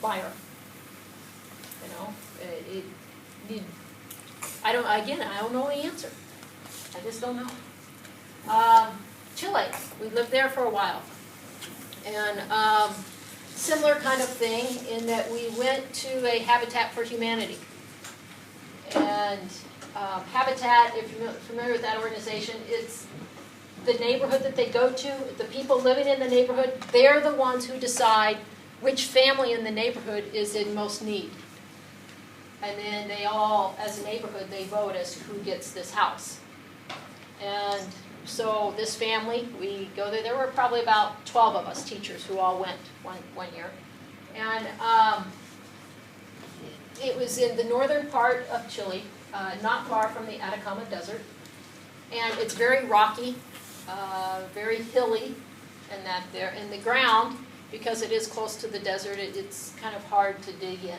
fire. You know, I don't know the answer. I just don't know. Chile, we lived there for a while. And similar kind of thing in that we went to a Habitat for Humanity. And Habitat, if you're familiar with that organization, it's the neighborhood that they go to, the people living in the neighborhood, they're the ones who decide which family in the neighborhood is in most need. And then they all, as a neighborhood, they vote as to who gets this house. And so this family, we go there. There were probably about 12 of us teachers who all went one year. And it was in the northern part of Chile, not far from the Atacama Desert. And it's very rocky, very hilly, and that there. And the ground, because it is close to the desert, it's kind of hard to dig in.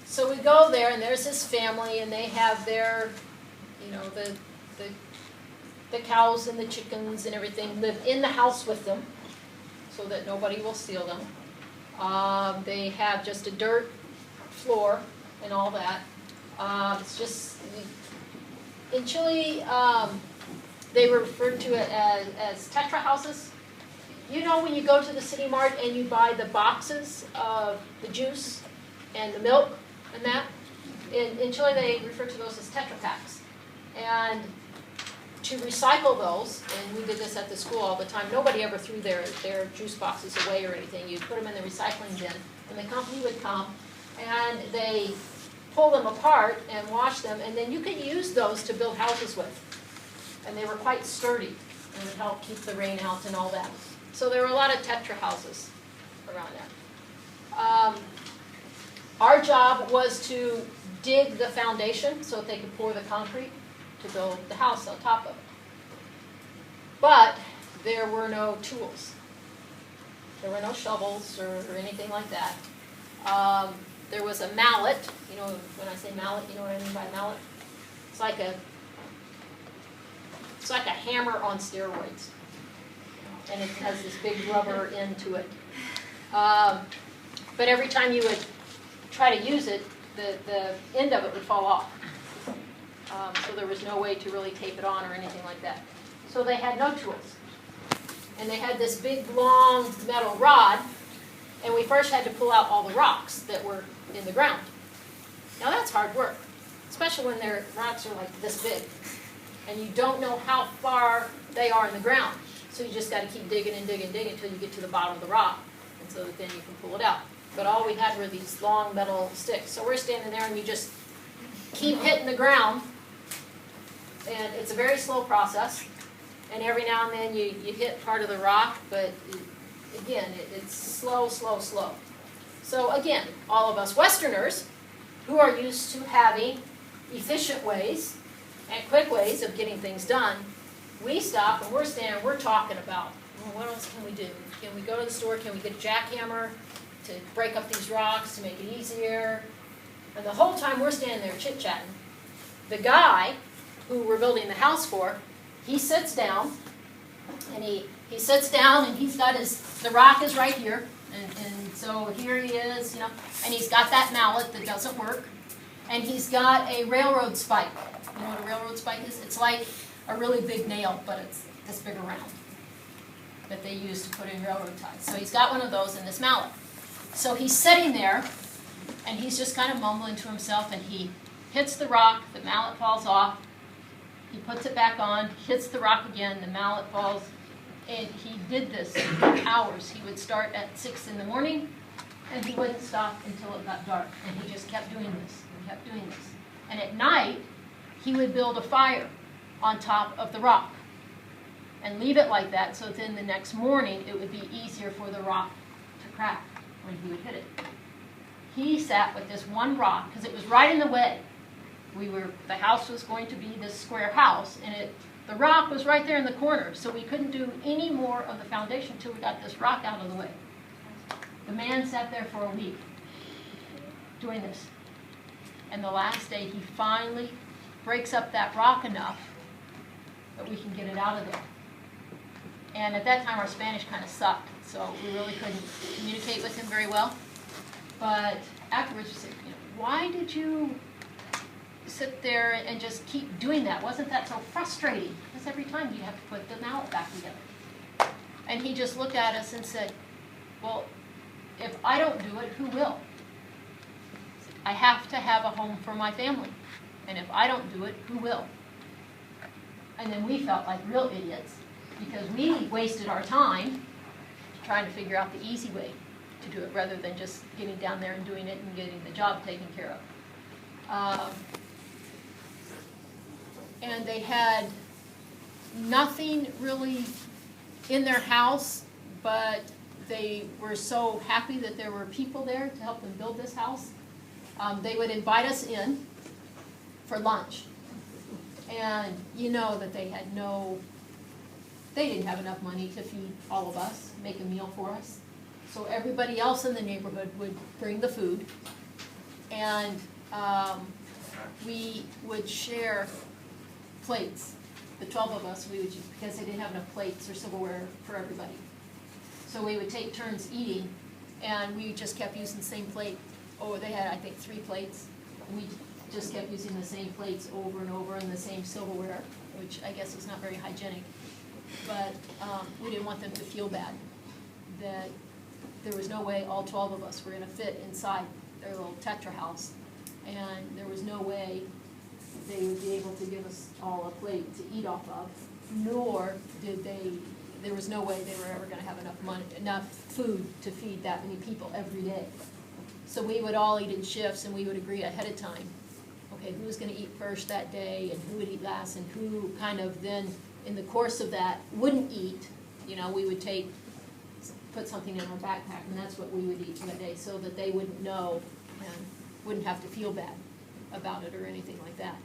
So we go there, and there's this family, and they have their, you know, the cows and the chickens and everything live in the house with them, so that nobody will steal them. They have just a dirt floor and all that. It's just in Chile, they refer to it as tetra houses. You know when you go to the City Mart and you buy the boxes of the juice and the milk and that? In Chile they refer to those as Tetra Paks. And to recycle those, and we did this at the school all the time, nobody ever threw their juice boxes away or anything. You'd put them in the recycling bin, and the company would come and they pull them apart and wash them, and then you could use those to build houses with. And they were quite sturdy and would help keep the rain out and all that. So there were a lot of Tetra houses around there. Our job was to dig the foundation so that they could pour the concrete to build the house on top of it. But there were no tools. There were no shovels or anything like that. There was a mallet. You know, when I say mallet, you know what I mean by mallet? It's like a hammer on steroids. And it has this big rubber end to it. But every time you would try to use it, the end of it would fall off. So there was no way to really tape it on or anything like that. So they had no tools. And they had this big, long metal rod, and we first had to pull out all the rocks that were in the ground. Now that's hard work, especially when their rocks are like this big. And you don't know how far they are in the ground. So you just got to keep digging and digging and digging until you get to the bottom of the rock, and so that then you can pull it out. But all we had were these long metal sticks. So we're standing there, and you just keep hitting the ground, and it's a very slow process. And every now and then you hit part of the rock, but it's slow, slow, slow. So again, all of us Westerners who are used to having efficient ways and quick ways of getting things done, we stop and we're standing, we're talking about, well, what else can we do? Can we go to the store? Can we get a jackhammer to break up these rocks to make it easier? And the whole time we're standing there chit-chatting, the guy who we're building the house for, he sits down, and he sits down, and he's got the rock is right here, and so here he is, you know, and he's got that mallet that doesn't work, and he's got a railroad spike. You know what a railroad spike is? It's like a really big nail, but it's this big around that they use to put in railroad ties. So he's got one of those in this mallet. So he's sitting there, and he's just kind of mumbling to himself, and he hits the rock, the mallet falls off, he puts it back on, hits the rock again, the mallet falls, and he did this for hours. He would start at 6 in the morning, and he wouldn't stop until it got dark, and he just kept doing this, and kept doing this. And at night, he would build a fire on top of the rock, and leave it like that, so then the next morning, it would be easier for the rock to crack when he would hit it. He sat with this one rock, because it was right in the way. The house was going to be this square house, and the rock was right there in the corner, so we couldn't do any more of the foundation until we got this rock out of the way. The man sat there for a week doing this. And the last day, he finally breaks up that rock enough that we can get it out of there. And at that time, our Spanish kind of sucked, So we really couldn't communicate with him very well. But afterwards, we said, you know, why did you sit there and just keep doing that? Wasn't that so frustrating? Because every time you have to put the mallet back together. And he just looked at us and said, well, if I don't do it, who will? I have to have a home for my family. And if I don't do it, who will? And then we felt like real idiots because we wasted our time trying to figure out the easy way to do it rather than just getting down there and doing it and getting the job taken care of. And they had nothing really in their house, but they were so happy that there were people there to help them build this house. They would invite us in for lunch. And you know that they didn't have enough money to feed all of us, make a meal for us. So everybody else in the neighborhood would bring the food. And we would share plates. The 12 of us, because they didn't have enough plates or silverware for everybody. So we would take turns eating, and we just kept using the same plate. Oh, they had, I think, 3 plates. And we just kept using the same plates over and over and the same silverware, which I guess is not very hygienic. But we didn't want them to feel bad, that there was no way all 12 of us were going to fit inside their little Tetra house. And there was no way they would be able to give us all a plate to eat off of, nor there was no way they were ever going to have enough food to feed that many people every day. So we would all eat in shifts, and we would agree ahead of time, okay, who was going to eat first that day, and who would eat last, and who kind of then, in the course of that, wouldn't eat. You know, we would put something in our backpack, and that's what we would eat for that day, so that they wouldn't know and wouldn't have to feel bad about it or anything like that.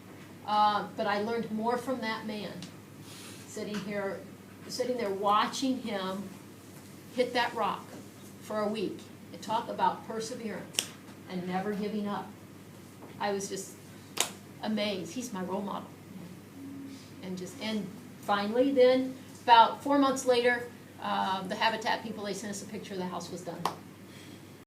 But I learned more from that man, sitting there watching him hit that rock for a week and talk about perseverance and never giving up. I was just amazed. He's my role model. And finally then, about 4 months later, the Habitat people, they sent us a picture, the house was done.